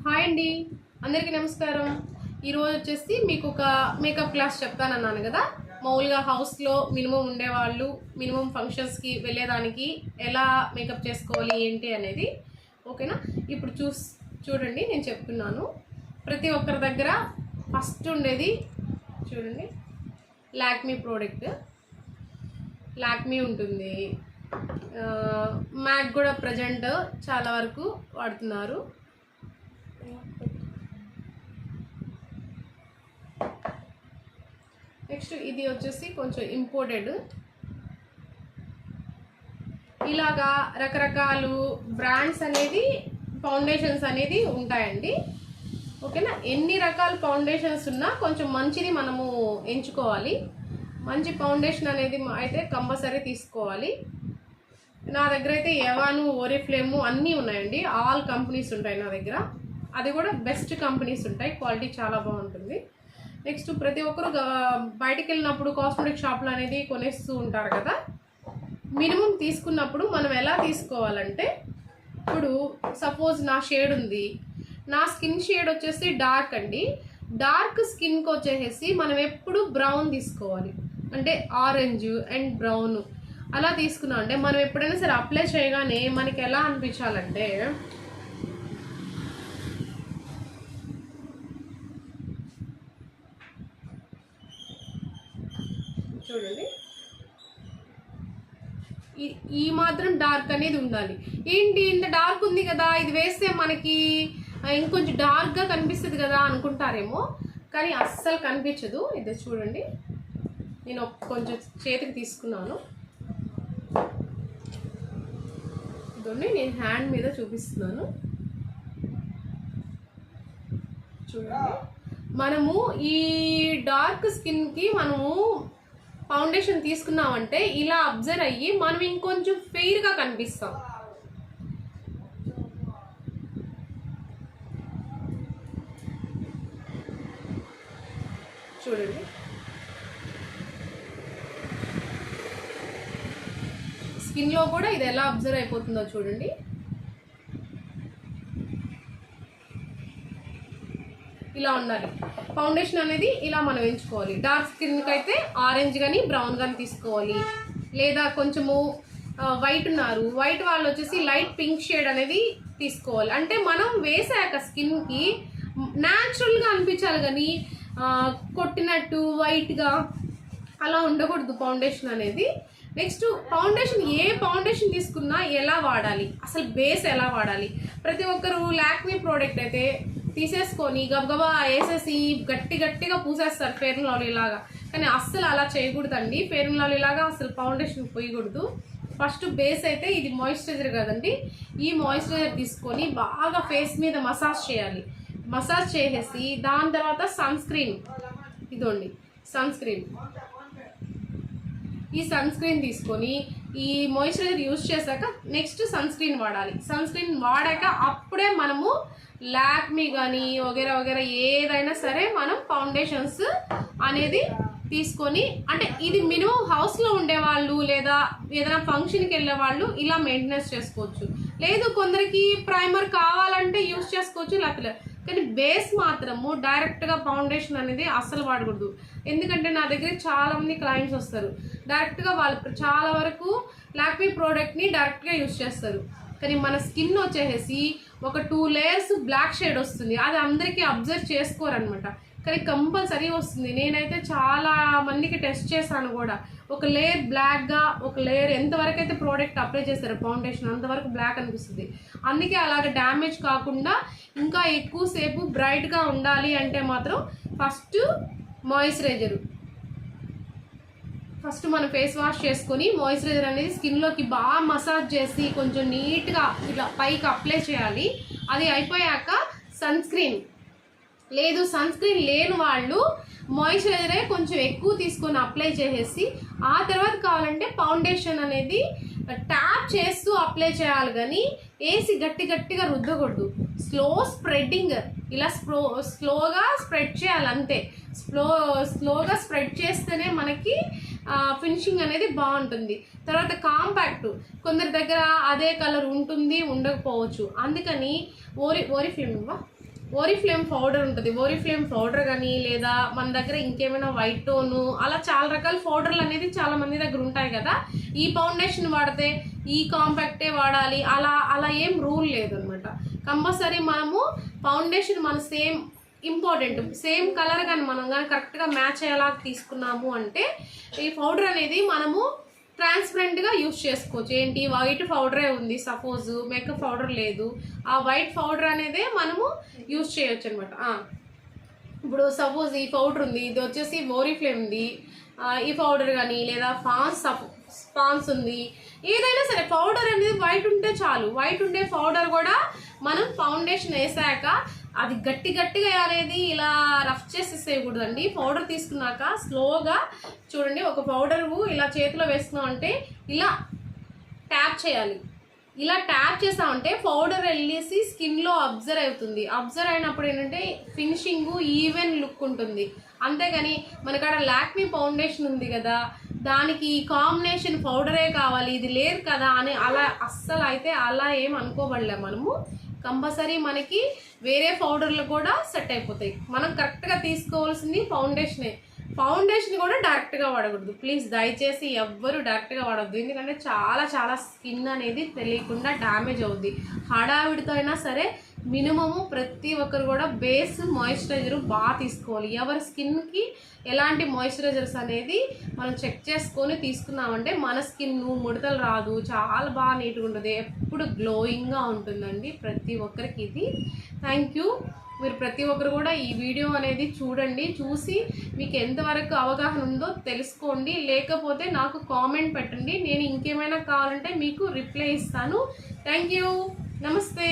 Hi అండి, అందరికీ నమస్కారం. ఈరోజు వచ్చేసి మీకు ఒక మేకప్ క్లాస్ చెప్తానన్నాను కదా. మామూలుగా హౌస్లో మినిమం ఉండేవాళ్ళు మినిమం ఫంక్షన్స్కి వెళ్ళేదానికి ఎలా మేకప్ చేసుకోవాలి ఏంటి అనేది ఓకేనా. ఇప్పుడు చూడండి, నేను చెప్తున్నాను. ప్రతి ఒక్కరి దగ్గర ఫస్ట్ ఉండేది చూడండి, లాక్మీ ప్రోడక్ట్. లాక్మీ ఉంటుంది, మ్యాక్ కూడా ప్రజెంట్ చాలా వరకు వాడుతున్నారు. నెక్స్ట్ ఇది వచ్చేసి కొంచెం ఇంపోర్టెడ్. ఇలాగా రకరకాలు బ్రాండ్స్ అనేది ఫౌండేషన్స్ అనేది ఉంటాయండి ఓకేనా. ఎన్ని రకాల ఫౌండేషన్స్ ఉన్నా కొంచెం మంచిది మనము ఎంచుకోవాలి. మంచి ఫౌండేషన్ అనేది అయితే కంపల్సరీ తీసుకోవాలి. నా దగ్గర అయితే ఎవాను, ఓరిఫ్లేము అన్నీ ఉన్నాయండి. ఆల్ కంపెనీస్ ఉంటాయి నా దగ్గర. అది కూడా బెస్ట్ కంపెనీస్ ఉంటాయి, క్వాలిటీ చాలా బాగుంటుంది. నెక్స్ట్ ప్రతి ఒక్కరు బయటికి వెళ్ళినప్పుడు కాస్మెటిక్ షాప్లో అనేది కొనేస్తూ ఉంటారు కదా. మినిమం తీసుకున్నప్పుడు మనం ఎలా తీసుకోవాలంటే, ఇప్పుడు సపోజ్ నా షేడ్ ఉంది, నా స్కిన్ షేడ్ వచ్చేసి డార్క్ అండి. డార్క్ స్కిన్కి వచ్చేసి మనం ఎప్పుడు బ్రౌన్ తీసుకోవాలి, అంటే ఆరెంజ్ అండ్ బ్రౌన్ అలా తీసుకున్నాం అంటే మనం ఎప్పుడైనా సరే అప్లై చేయగానే మనకి ఎలా అనిపించాలంటే, చూడండి ఈ మాత్రం డార్క్ అనేది ఉండాలి. ఏంటి ఇంత డార్క్ ఉంది కదా, ఇది వేస్తే మనకి ఇంకొంచెం డార్క్గా కనిపిస్తుంది కదా అనుకుంటారేమో, కానీ అస్సలు కనిపించదు. ఇది చూడండి, నేను కొంచెం చేతికి తీసుకున్నాను. ఇదొన్ని నేను హ్యాండ్ మీద చూపిస్తున్నాను. చూడండి, మనము ఈ డార్క్ స్కిన్కి మనము ఫౌండేషన్ తీసుకున్నామంటే ఇలా అబ్జర్వ్ అయ్యి మనం ఇంకొంచెం ఫెయిర్గా కనిపిస్తాం. చూడండి, స్కిన్లో కూడా ఇది ఎలా అబ్జర్వ్ అయిపోతుందో చూడండి. ఇలా ఉండాలి ఫౌండేషన్ అనేది. ఇలా మనం ఎంచుకోవాలి. డార్క్ స్కిన్కి అయితే ఆరెంజ్ కానీ బ్రౌన్ కానీ తీసుకోవాలి. లేదా కొంచెము వైట్ ఉన్నారు, వైట్ వాళ్ళు వచ్చేసి లైట్ పింక్ షేడ్ అనేది తీసుకోవాలి. అంటే మనం వేసాక స్కిన్కి న్యాచురల్గా అనిపించాలి, కానీ కొట్టినట్టు వైట్గా అలా ఉండకూడదు ఫౌండేషన్ అనేది. నెక్స్ట్ ఫౌండేషన్, ఏ ఫౌండేషన్ తీసుకున్నా ఎలా వాడాలి, అసలు బేస్ ఎలా వాడాలి. ప్రతి ఒక్కరు లాక్మీ ప్రోడక్ట్ అయితే తీసేసుకొని గబగబా వేసేసి గట్టిగా పూసేస్తారు ఫెయిర్ అండ్ లవ్లీ లాగా. కానీ అస్సలు అలా చేయకూడదండి. ఫెయిర్ అండ్ లవ్లీ లాగా అసలు ఫౌండేషన్ పోయకూడదు. ఫస్ట్ బేస్ అయితే ఇది మాయిశ్చరైజర్ కదండి, ఈ మాయిశ్చరైజర్ తీసుకొని బాగా ఫేస్ మీద మసాజ్ చేయాలి. మసాజ్ చేసేసి దాని తర్వాత సన్ స్క్రీన్, ఇదోండి సన్ స్క్రీన్. ఈ సన్ స్క్రీన్ తీసుకొని ఈ మాయిశ్చరైజర్ యూజ్ చేశాక నెక్స్ట్ సన్ స్క్రీన్ వాడాలి. సన్ స్క్రీన్ వాడాక అప్పుడే మనము లాక్మీ కానీ వగేరా ఏదైనా సరే మనం ఫౌండేషన్స్ అనేది తీసుకొని, అంటే ఇది మినిమం హౌస్లో ఉండేవాళ్ళు లేదా ఏదైనా ఫంక్షన్కి వెళ్ళే వాళ్ళు ఇలా మెయింటెనెన్స్ చేసుకోవచ్చు. లేదు కొందరికి ప్రైమర్ కావాలంటే యూజ్ చేసుకోవచ్చు, లేకపోతే కానీ బేస్ మాత్రము డైరెక్ట్గా ఫౌండేషన్ అనేది అస్సలు వాడకూడదు. ఎందుకంటే నా దగ్గర చాలామంది క్లయింట్స్ వస్తారు, డైరెక్ట్గా వాళ్ళు చాలా వరకు లాక్మీ ప్రోడక్ట్ని డైరెక్ట్గా యూజ్ చేస్తారు. కానీ మన స్కిన్ వచ్చేసి ఒక 2 లేయర్స్ బ్లాక్ షేడ్ వస్తుంది. అది అందరికీ అబ్జర్వ్ చేసుకోరనమాట, కానీ కంపల్సరీ వస్తుంది. నేనైతే చాలా మందికి టెస్ట్ చేశాను కూడా. ఒక లేయర్ బ్లాక్గా, ఒక లేయర్ ఎంతవరకు అయితే ప్రోడక్ట్ అప్లై చేస్తారు ఫౌండేషన్ అంతవరకు బ్లాక్ అనిపిస్తుంది. అందుకే అలాగ డ్యామేజ్ కాకుండా ఇంకా ఎక్కువసేపు బ్రైట్గా ఉండాలి అంటే మాత్రం ఫస్ట్ మాయిశ్చరైజరు, ఫస్ట్ మనం ఫేస్ వాష్ చేసుకొని మాయిశ్చరైజర్ అనేది స్కిన్లోకి బాగా మసాజ్ చేసి కొంచెం నీట్గా ఇట్లా పైకి అప్లై చేయాలి. అది అయిపోయాక సన్ స్క్రీన్, లేదు సన్ స్క్రీన్ లేని వాళ్ళు మాయిశ్చరైజరే కొంచెం ఎక్కువ తీసుకొని అప్లై చేసేసి ఆ తర్వాత కావాలంటే ఫౌండేషన్ అనేది ట్యాప్ చేస్తూ అప్లై చేయాలి, కానీ వేసి గట్టిగా రుద్దకూడదు. స్లో స్ప్రెడ్డింగ్, ఇలా స్లోగా స్ప్రెడ్ చేయాలి అంతే. స్లోగా స్ప్రెడ్ చేస్తేనే మనకి ఫినిషింగ్ అనేది బాగుంటుంది. తర్వాత కాంపాక్ట్, కొందరి దగ్గర అదే కలర్ ఉంటుంది ఉండకపోవచ్చు, అందుకని ఓరిఫ్లేమ్ ఓరిఫ్లేమ్ పౌడర్ ఉంటుంది. ఓరిఫ్లేమ్ పౌడర్ కానీ లేదా మన దగ్గర ఇంకేమైనా వైట్ టోను అలా చాలా రకాల పౌడర్లు అనేది చాలా మంది దగ్గర ఉంటాయి కదా. ఈ ఫౌండేషన్ వాడితే ఈ కాంపాక్టే వాడాలి అలా అలా ఏం రూల్ లేదనమాట. కంపల్సరీ మనము ఫౌండేషన్ మన ఇంపార్టెంట్ సేమ్ కలర్ కానీ మనం కానీ కరెక్ట్గా మ్యాచ్ అయ్యేలా తీసుకున్నాము అంటే ఈ పౌడర్ అనేది మనము ట్రాన్స్పరెంట్గా యూస్ చేసుకోవచ్చు. ఏంటి వైట్ పౌడరే ఉంది, సపోజ్ మేకప్ పౌడర్ లేదు, ఆ వైట్ పౌడర్ అనేదే మనము యూస్ చేయొచ్చు అనమాట. ఇప్పుడు సపోజ్ ఈ పౌడర్ ఉంది, ఇది వచ్చేసి ఓరిఫ్లేమ్ ఉంది, ఈ పౌడర్ కానీ లేదా పాన్స్ ఉంది, ఏదైనా సరే పౌడర్ అనేది వైట్ ఉంటే చాలు. వైట్ ఉండే పౌడర్ కూడా మనం ఫౌండేషన్ వేసాక అది గట్టిగా అనేది ఇలా రఫ్ చేసేసేయకూడదండి. పౌడర్ తీసుకున్నాక స్లోగా చూడండి, ఒక పౌడర్ ఇలా చేతిలో వేసుకున్నాం అంటే ఇలా ట్యాప్ చేయాలి. ఇలా ట్యాప్ చేసామంటే పౌడర్ వెళ్ళేసి స్కిన్లో అబ్జర్వ్ అవుతుంది. అబ్జర్వ్ అయినప్పుడు ఏంటంటే ఫినిషింగ్ ఈవెన్ లుక్ ఉంటుంది. అంతేగాని మనకాడ లాక్మీ ఫౌండేషన్ ఉంది కదా, దానికి కాంబినేషన్ పౌడరే కావాలి ఇది లేదు కదా అని అలా అస్సలు అయితే అలా ఏం అనుకోబడలే. మనము కంపల్సరీ మనకి వేరే పౌడర్లు కూడా సెట్ అయిపోతాయి. మనం కరెక్ట్గా తీసుకోవాల్సింది ఫౌండేషన్ కూడా డైరెక్ట్గా వాడకూడదు. ప్లీజ్ దయచేసి ఎవ్వరు డైరెక్ట్గా వాడద్దు. ఎందుకంటే చాలా స్కిన్ అనేది తెలియకుండా డ్యామేజ్ అవుద్ది. హడావిడితో అయినా సరే మినిమము ప్రతి ఒక్కరు కూడా బేస్ మాయిశ్చరైజర్ బాగా తీసుకోవాలి. ఎవరి స్కిన్కి ఎలాంటి మాయిశ్చరైజర్స్ అనేది మనం చెక్ చేసుకొని తీసుకున్నామంటే మన స్కిన్ ముడతలు రాదు, చాలా బాగా నీట్గా ఉంటుంది, ఎప్పుడు గ్లోయింగ్గా ఉంటుందండి ప్రతి ఒక్కరికి ఇది. Thank you. మీరు ప్రతి ఒక్కరు కూడా ఈ వీడియో అనేది చూడండి, చూసి మీకు ఎంతవరకు అవగాహన ఉందో తెలుసుకోండి. లేకపోతే నాకు కామెంట్ పెట్టండి, నేను ఇంకేమైనా కావాలంటే మీకు రిప్లై ఇస్తాను. Thank you. నమస్తే.